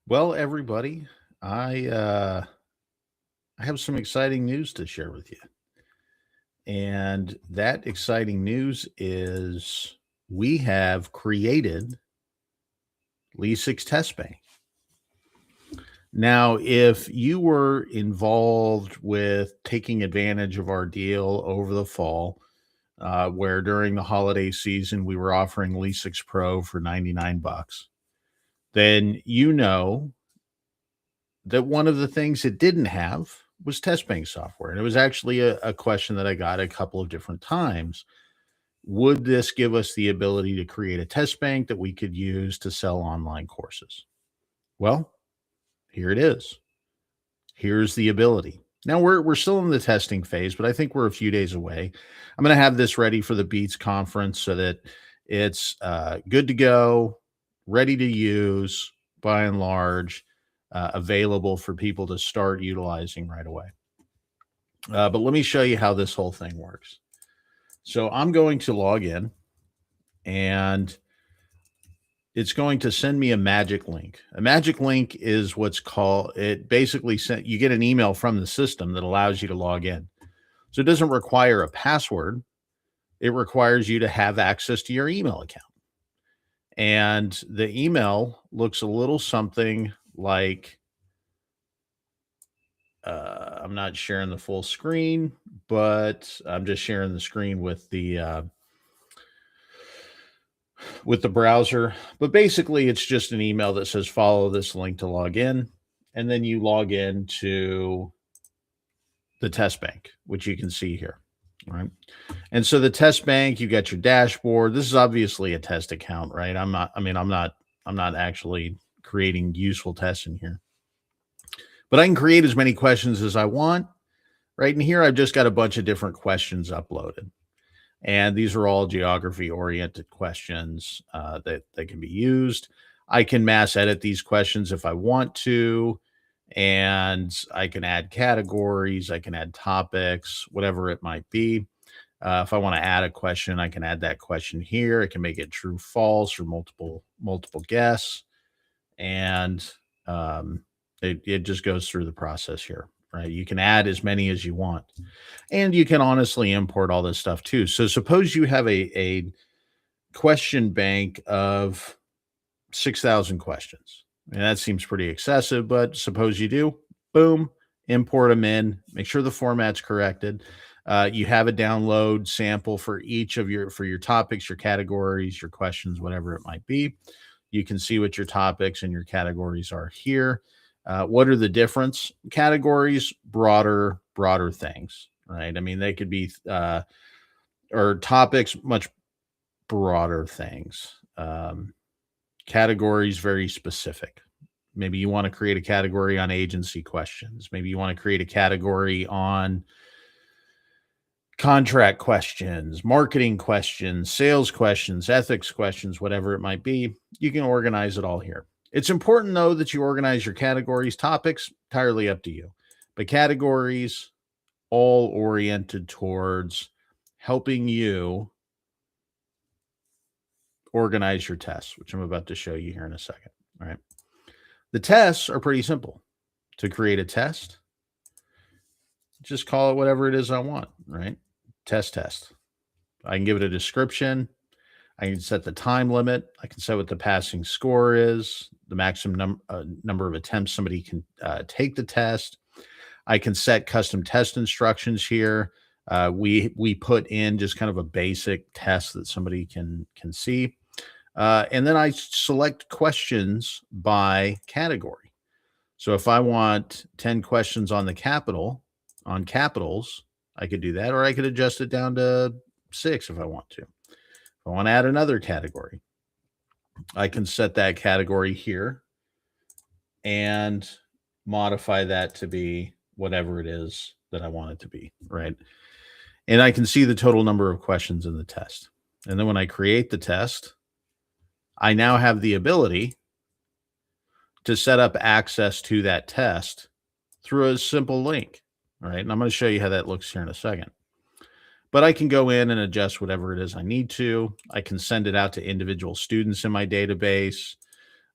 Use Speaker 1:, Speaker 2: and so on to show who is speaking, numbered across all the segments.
Speaker 1: Well, everybody, I uh, I have some exciting news to share with you, and that exciting news is we have created Lesix Testbank. Now, if you were involved with taking advantage of our deal over the fall, where during the holiday season we were offering Lesix Pro for 99 bucks, then you know that one of the things it didn't have was test bank software. And it was actually a question that I got a couple of different times. Would this give us the ability to create a test bank that we could use to sell online courses? Well, here it is. Here's the ability. Now we're still in the testing phase, but I think we're a few days away. I'm going to have this ready for the Beats conference so that it's good to go, ready to use, by and large, available for people to start utilizing right away. But let me show you how this whole thing works. So I'm going to log in, and it's going to send me a magic link. A magic link is what's called, it basically sent, you get an email from the system that allows you to log in. So it doesn't require a password. It requires you to have access to your email account. And the email looks a little something like, I'm not sharing the full screen, but I'm just sharing the screen with the browser. But basically, it's just an email that says follow this link to log in, and then you log in to the test bank, which you can see here. Right. And so the test bank, you got your dashboard. This is obviously a test account, right? I'm not actually creating useful tests in here, but I can create as many questions as I want. Right. And here I've just got a bunch of different questions uploaded. And these are all geography oriented questions that can be used. I can mass edit these questions if I want to, and I can add categories, I can add topics, whatever it might be. If I want to add a question, I can add that question here. I can make it true, false, or multiple guess, and it just goes through the process here. Right? You can add as many as you want, and you can honestly import all this stuff too. So suppose you have a question bank of 6,000 questions. And that seems pretty excessive, but suppose you do. Boom, import them in. Make sure the format's corrected. You have a download sample for each of your topics, your categories, your questions, whatever it might be. You can see what your topics and your categories are here. What are the difference? Categories, broader things, right? I mean, they could be, or topics, much broader things. Categories, very specific. Maybe you want to create a category on agency questions. Maybe you want to create a category on contract questions, marketing questions, sales questions, ethics questions, whatever it might be. You can organize it all here. It's important, though, that you organize your categories. Topics, entirely up to you. But categories, all oriented towards helping you organize your tests, which I'm about to show you here in a second. All right. The tests are pretty simple. To create a test, just call it whatever it is I want, right? Test. I can give it a description. I can set the time limit. I can set what the passing score is, the maximum number of attempts somebody can take the test. I can set custom test instructions here. We put in just kind of a basic test that somebody can see. And then I select questions by category. So if I want 10 questions on capitals, I could do that, or I could adjust it down to 6 if I want to. If I want to add another category, I can set that category here and modify that to be whatever it is that I want it to be, right? And I can see the total number of questions in the test. And then when I create the test, I now have the ability to set up access to that test through a simple link, right? And I'm going to show you how that looks here in a second. But I can go in and adjust whatever it is I need to. I can send it out to individual students in my database.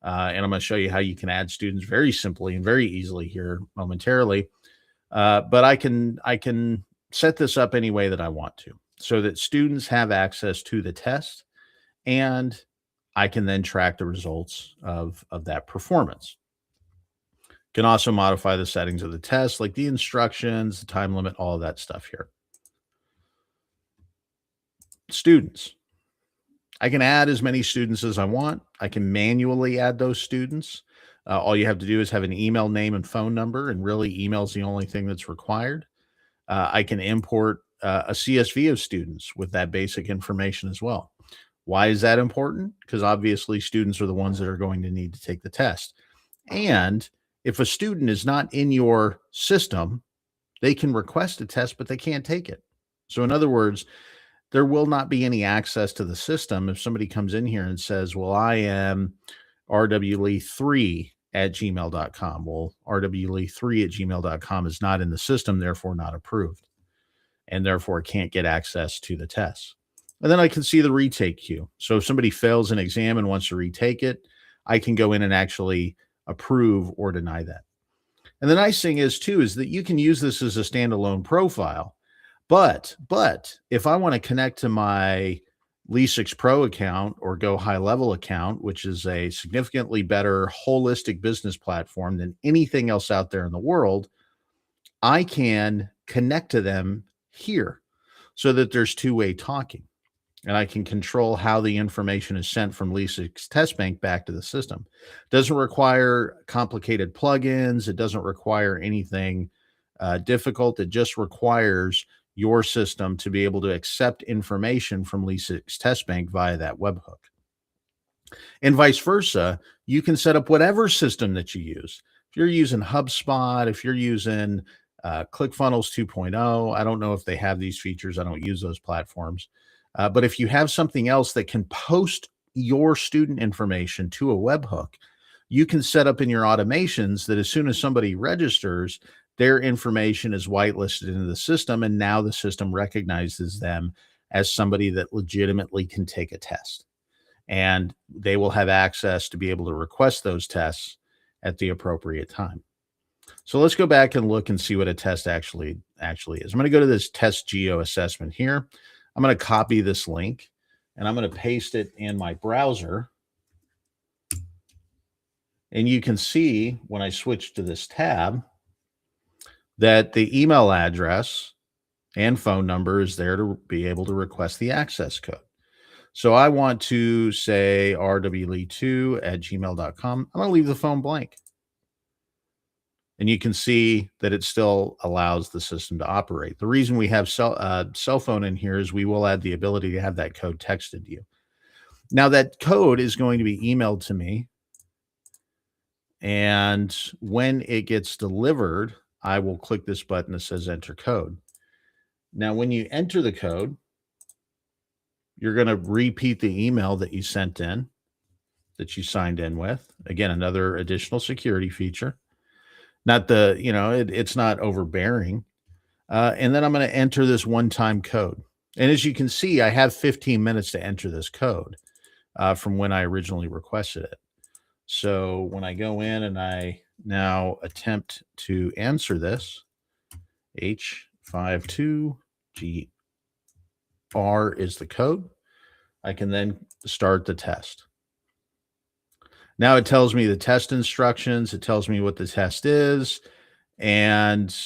Speaker 1: And I'm going to show you how you can add students very simply and very easily here momentarily. But I can set this up any way that I want to, so that students have access to the test, and I can then track the results of that performance. Can also modify the settings of the test, like the instructions, the time limit, all of that stuff here. Students. I can add as many students as I want. I can manually add those students. All you have to do is have an email name and phone number, and really email is the only thing that's required. I can import a CSV of students with that basic information as well. Why is that important? Because obviously students are the ones that are going to need to take the test. And if a student is not in your system, they can request a test, but they can't take it. So in other words, there will not be any access to the system if somebody comes in here and says, well, I am rwlee3 at gmail.com. Well, rwlee3 at gmail.com is not in the system, therefore not approved, and therefore can't get access to the test. And then I can see the retake queue. So if somebody fails an exam and wants to retake it, I can go in and actually approve or deny that. And the nice thing is too, is that you can use this as a standalone profile. But if I want to connect to my Lesix Pro account or Go High Level account, which is a significantly better holistic business platform than anything else out there in the world, I can connect to them here so that there's two-way talking. And I can control how the information is sent from Lesix Testbank back to the system. Doesn't require complicated plugins. It doesn't require anything difficult. It just requires your system to be able to accept information from Lesix Testbank via that webhook. And vice versa, you can set up whatever system that you use. If you're using HubSpot, if you're using ClickFunnels 2.0, I don't know if they have these features. I don't use those platforms. But if you have something else that can post your student information to a webhook, you can set up in your automations that as soon as somebody registers, their information is whitelisted into the system, and now the system recognizes them as somebody that legitimately can take a test. And they will have access to be able to request those tests at the appropriate time. So let's go back and look and see what a test actually is. I'm going to go to this test geo assessment here. I'm going to copy this link and I'm going to paste it in my browser. And you can see when I switch to this tab that the email address and phone number is there to be able to request the access code. So I want to say rwlee2 at gmail.com. I'm going to leave the phone blank. And you can see that it still allows the system to operate. The reason we have cell phone in here is we will add the ability to have that code texted to you. Now that code is going to be emailed to me. And when it gets delivered, I will click this button that says enter code. Now, when you enter the code, you're going to repeat the email that you sent in, that you signed in with. Again, another additional security feature. Not the, it's not overbearing. And then I'm going to enter this one-time code. And as you can see, I have 15 minutes to enter this code from when I originally requested it. So when I go in and I now attempt to answer this, H52GR is the code, I can then start the test. Now it tells me the test instructions, it tells me what the test is, and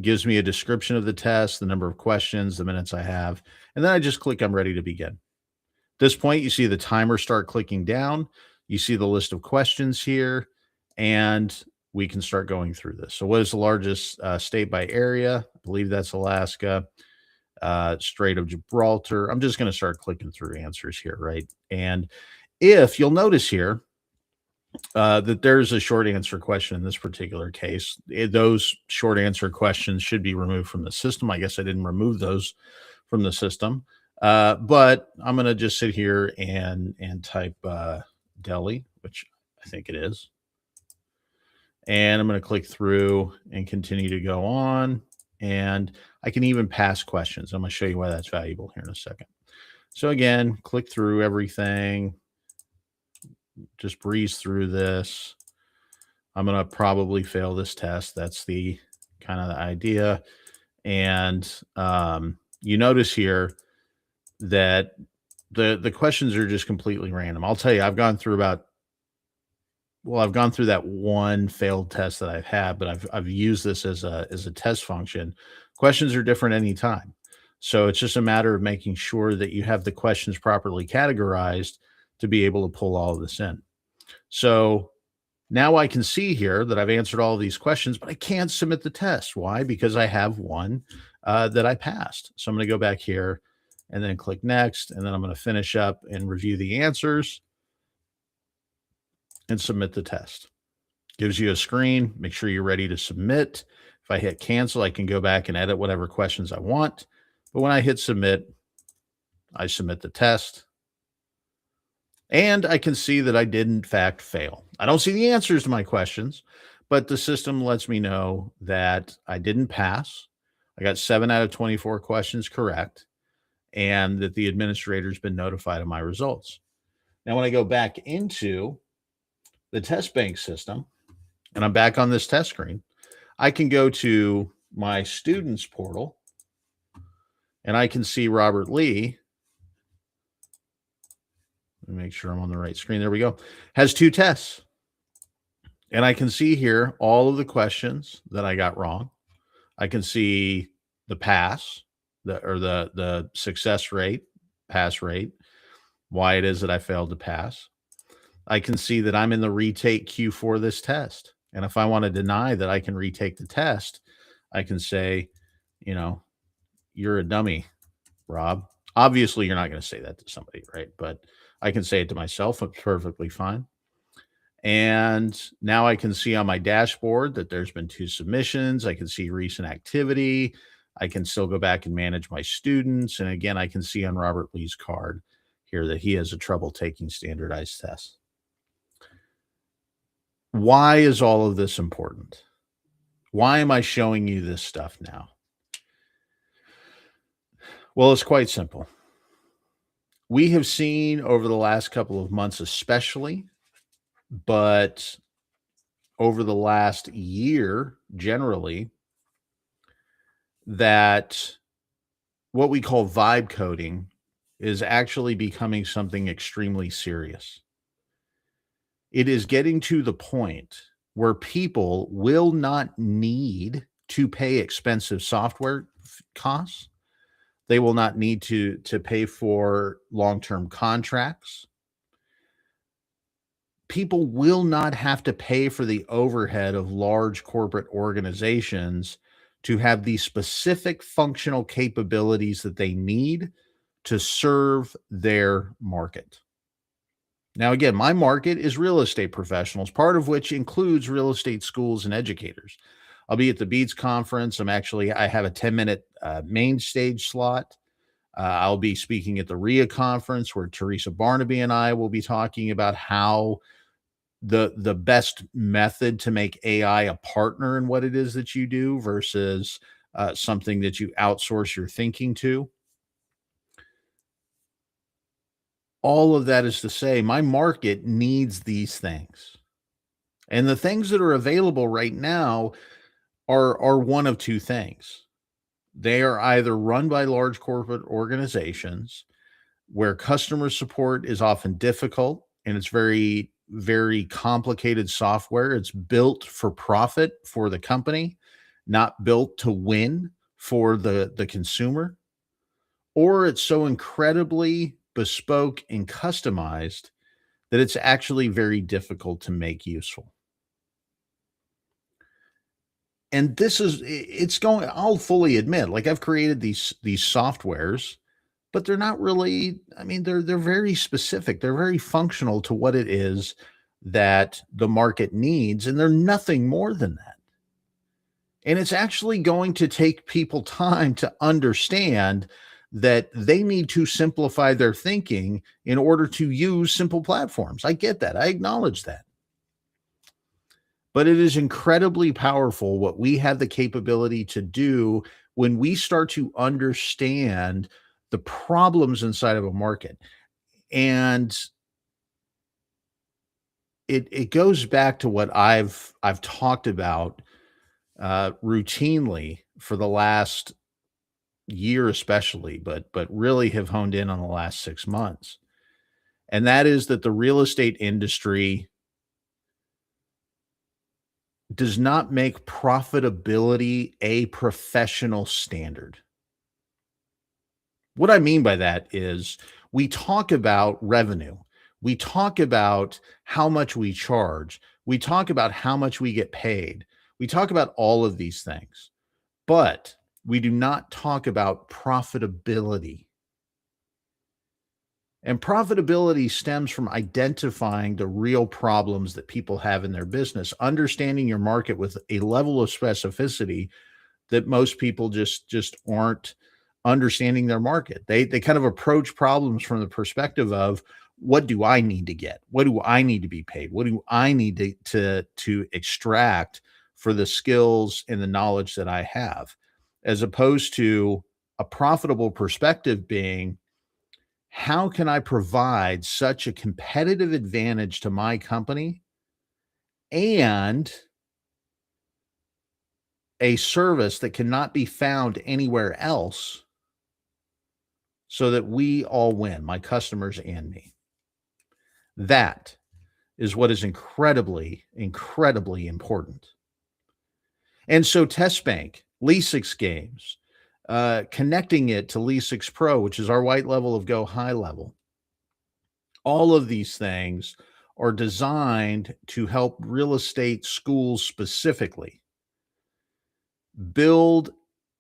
Speaker 1: gives me a description of the test, the number of questions, the minutes I have, and then I just click I'm ready to begin. At this point, you see the timer start clicking down, you see the list of questions here, and we can start going through this. So what is the largest state by area? I believe that's Alaska. Strait of Gibraltar. I'm just going to start clicking through answers here, right? And if you'll notice here, that there's a short answer question in this particular case. Those short answer questions should be removed from the system. I guess I didn't remove those from the system. But I'm going to just sit here and type Delhi, which I think it is. And I'm going to click through and continue to go on. And I can even pass questions. I'm going to show you why that's valuable here in a second. So again, click through everything. just breeze through this. I'm going to probably fail this test. That's the kind of the idea. And you notice here that the questions are just completely random. I'll tell you, I've gone through that one failed test that I've had, but I've used this as a test function. Questions are different anytime. So it's just a matter of making sure that you have the questions properly categorized to be able to pull all of this in. So now I can see here that I've answered all of these questions, but I can't submit the test. Why? Because I have one that I passed. So I'm going to go back here and then click next, and then I'm going to finish up and review the answers and submit the test. Gives you a screen. Make sure you're ready to submit. If I hit cancel, I can go back and edit whatever questions I want. But when I hit submit, I submit the test. And I can see that I did, in fact, fail. I don't see the answers to my questions, but the system lets me know that I didn't pass. I got 7 out of 24 questions correct, and that the administrator's been notified of my results. Now, when I go back into the Testbank system, and I'm back on this test screen, I can go to my students portal, and I can see Robert Lee. Let me make sure I'm on the right screen. There we go. Has 2 tests. And I can see here all of the questions that I got wrong. I can see the pass, the success rate, pass rate, why it is that I failed to pass. I can see that I'm in the retake queue for this test. And if I want to deny that I can retake the test, I can say, you're a dummy, Rob. Obviously, you're not going to say that to somebody, right? But I can say it to myself. It's perfectly fine. And now I can see on my dashboard that there's been 2 submissions. I can see recent activity. I can still go back and manage my students. And again, I can see on Robert Lee's card here that he has a trouble taking standardized tests. Why is all of this important? Why am I showing you this stuff now? Well, it's quite simple. We have seen over the last couple of months, especially, but over the last year, generally, that what we call vibe coding is actually becoming something extremely serious. It is getting to the point where people will not need to pay expensive software costs. They will not need to pay for long-term contracts. People will not have to pay for the overhead of large corporate organizations to have the specific functional capabilities that they need to serve their market. Now, again, my market is real estate professionals, part of which includes real estate schools and educators. I'll be at the Beats conference. I have a 10-minute main stage slot. I'll be speaking at the RIA conference where Teresa Barnaby and I will be talking about how the best method to make AI a partner in what it is that you do versus something that you outsource your thinking to. All of that is to say, my market needs these things. And the things that are available right now are one of 2 things. They are either run by large corporate organizations where customer support is often difficult and it's very, very complicated software. It's built for profit for the company, not built to win for the consumer. Or it's so incredibly bespoke and customized that it's actually very difficult to make useful. And I'll fully admit, like I've created these softwares, but they're not really, they're very specific. They're very functional to what it is that the market needs, and they're nothing more than that. And it's actually going to take people time to understand that they need to simplify their thinking in order to use simple platforms. I get that. I acknowledge that. But it is incredibly powerful what we have the capability to do when we start to understand the problems inside of a market. And it goes back to what I've talked about routinely for the last year, especially, but really have honed in on the last 6 months, and that is that the real estate industry does not make profitability a professional standard. What I mean by that is we talk about revenue. We talk about how much we charge. We talk about how much we get paid. We talk about all of these things, but we do not talk about profitability. And profitability stems from identifying the real problems that people have in their business, understanding your market with a level of specificity that most people just aren't understanding their market. They kind of approach problems from the perspective of what do I need to get? What do I need to be paid? What do I need to extract for the skills and the knowledge that I have? As opposed to a profitable perspective being, how can I provide such a competitive advantage to my company and a service that cannot be found anywhere else so that we all win, my customers and me? That is what is incredibly, incredibly important. And so Testbank, Lesix Games, connecting it to Lesix Pro, which is our white level of Go High level, all of these things are designed to help real estate schools specifically build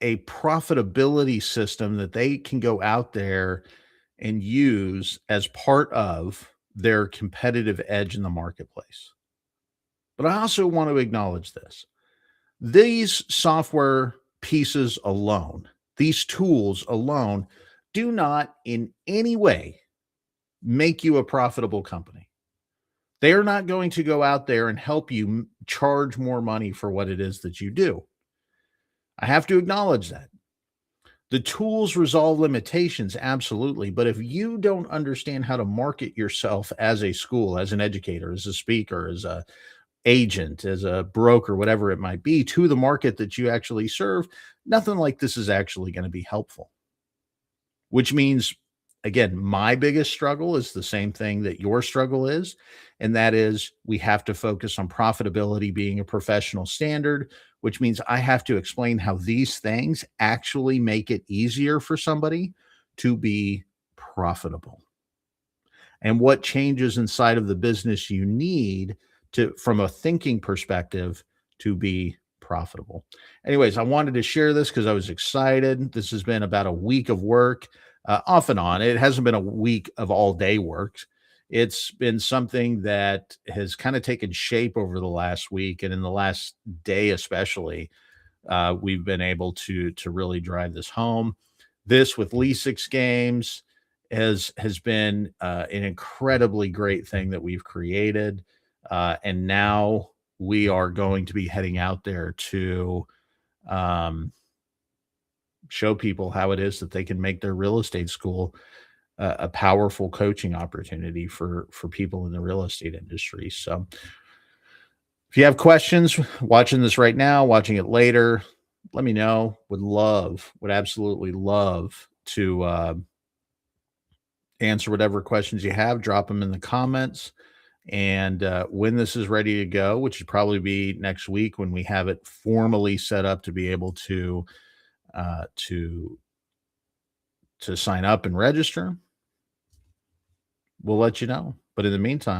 Speaker 1: a profitability system that they can go out there and use as part of their competitive edge in the marketplace. But I also want to acknowledge this. These software pieces alone, these tools alone, do not in any way make you a profitable company. They are not going to go out there and help you charge more money for what it is that you do. I have to acknowledge that. The tools resolve limitations, absolutely. But if you don't understand how to market yourself as a school, as an educator, as a speaker, as a agent, as a broker, whatever it might be, to the market that you actually serve, nothing like this is actually going to be helpful. Which means, again, my biggest struggle is the same thing that your struggle is. And that is we have to focus on profitability being a professional standard, which means I have to explain how these things actually make it easier for somebody to be profitable and what changes inside of the business you need to, from a thinking perspective, to be profitable. Anyways, I wanted to share this because I was excited. This has been about a week of work, off and on. It hasn't been a week of all day work. It's been something that has kind of taken shape over the last week, and in the last day, especially, we've been able to really drive this home. This with Lesix Games has been an incredibly great thing that we've created, and now we are going to be heading out there to um, show people how it is that they can make their real estate school a powerful coaching opportunity for people in the real estate industry. So if you have questions watching this right now, watching it later, let me know. Would absolutely love to answer whatever questions you have. Drop them in the comments. And when this is ready to go, which would probably be next week when we have it formally set up to be able uh, to to sign up and register, we'll let you know. But in the meantime,